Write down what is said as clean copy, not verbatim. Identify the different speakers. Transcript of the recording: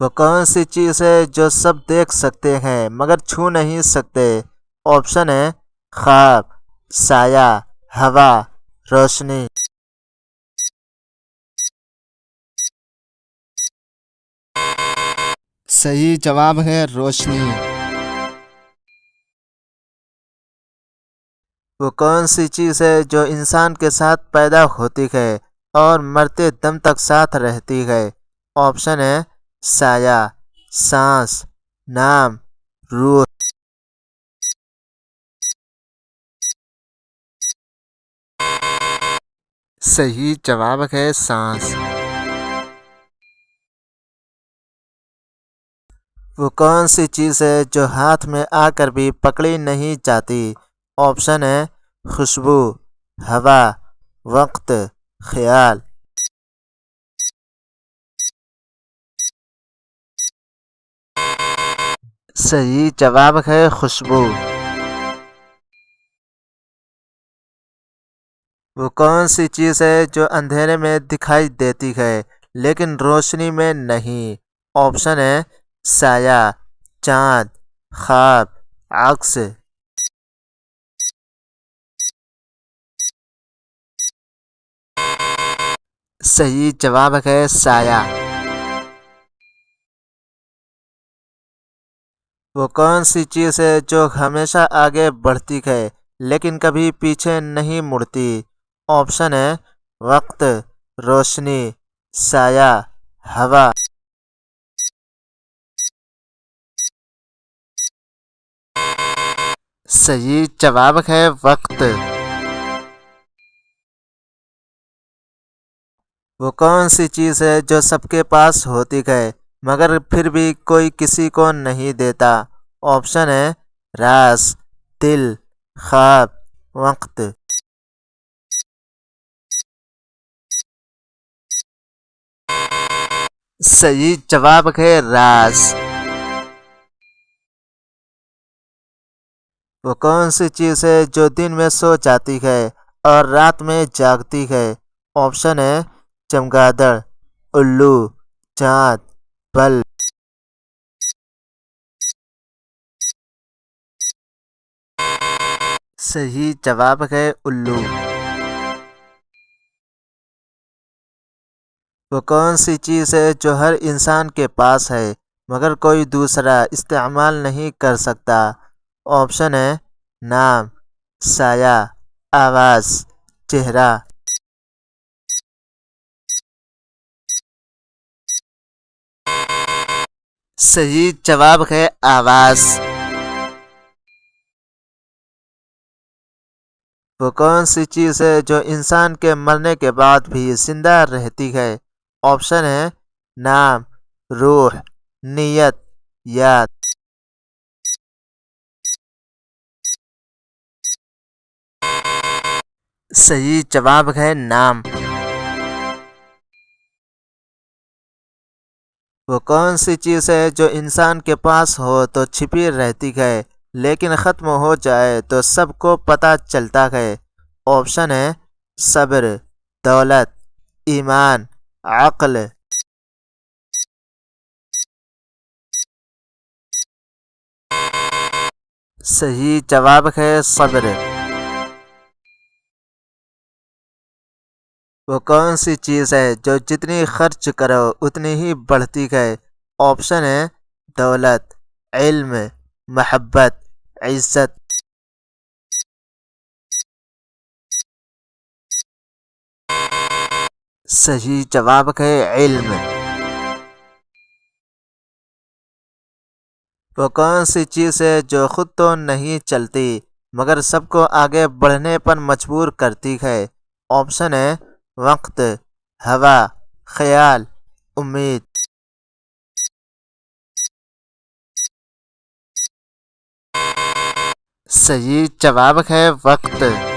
Speaker 1: وہ کون سی چیز ہے جو سب دیکھ سکتے ہیں مگر چھو نہیں سکتے؟ آپشن ہے خواب، سایہ، ہوا، روشنی۔
Speaker 2: صحیح جواب ہے روشنی۔
Speaker 1: وہ کون سی چیز ہے جو انسان کے ساتھ پیدا ہوتی ہے اور مرتے دم تک ساتھ رہتی ہے؟ آپشن ہے سایہ، سانس، نام، روح۔
Speaker 2: صحیح جواب ہے سانس۔
Speaker 1: وہ کون سی چیز ہے جو ہاتھ میں آ کر بھی پکڑی نہیں جاتی؟ آپشن ہے خوشبو، ہوا، وقت، خیال۔ صحیح جواب ہے خوشبو۔ وہ کون سی چیز ہے جو اندھیرے میں دکھائی دیتی ہے لیکن روشنی میں نہیں؟ آپشن ہے سایہ، چاند، خواب، عکس۔ صحیح جواب ہے سایہ۔ وہ کون سی چیز ہے جو ہمیشہ آگے بڑھتی ہے لیکن کبھی پیچھے نہیں مڑتی؟ آپشن ہے وقت، روشنی، سایہ، ہوا۔ صحیح جواب ہے وقت۔ وہ کون سی چیز ہے جو سب کے پاس ہوتی ہے مگر پھر بھی کوئی کسی کو نہیں دیتا؟ آپشن ہے راز، دل، خواب، وقت۔ صحیح جواب ہے راز۔ وہ کون سی چیز ہے جو دن میں سو جاتی ہے اور رات میں جاگتی ہے؟ آپشن ہے چمگادڑ، الو، چاند، بل۔ صحیح جواب ہے الو۔ وہ کون سی چیز ہے جو ہر انسان کے پاس ہے مگر کوئی دوسرا استعمال نہیں کر سکتا؟ آپشن ہے نام، سایہ، آواز، چہرہ۔ صحیح جواب ہے آواز۔ وہ کون سی چیز ہے جو انسان کے مرنے کے بعد بھی زندہ رہتی ہے؟ آپشن ہے نام، روح، نیت، یاد۔ صحیح جواب ہے نام۔ وہ کون سی چیز ہے جو انسان کے پاس ہو تو چھپی رہتی ہے لیکن ختم ہو جائے تو سب کو پتہ چلتا ہے؟ آپشن ہے صبر، دولت، ایمان، عقل۔ صحیح جواب ہے صبر۔ وہ کون سی چیز ہے جو جتنی خرچ کرو اتنی ہی بڑھتی ہے؟ آپشن ہے دولت، علم، محبت، عزت۔ صحیح جواب ہے علم۔ وہ کون سی چیز ہے جو خود تو نہیں چلتی مگر سب کو آگے بڑھنے پر مجبور کرتی ہے؟ آپشن ہے وقت، ہوا، خیال، امید۔ صحیح جواب ہے وقت۔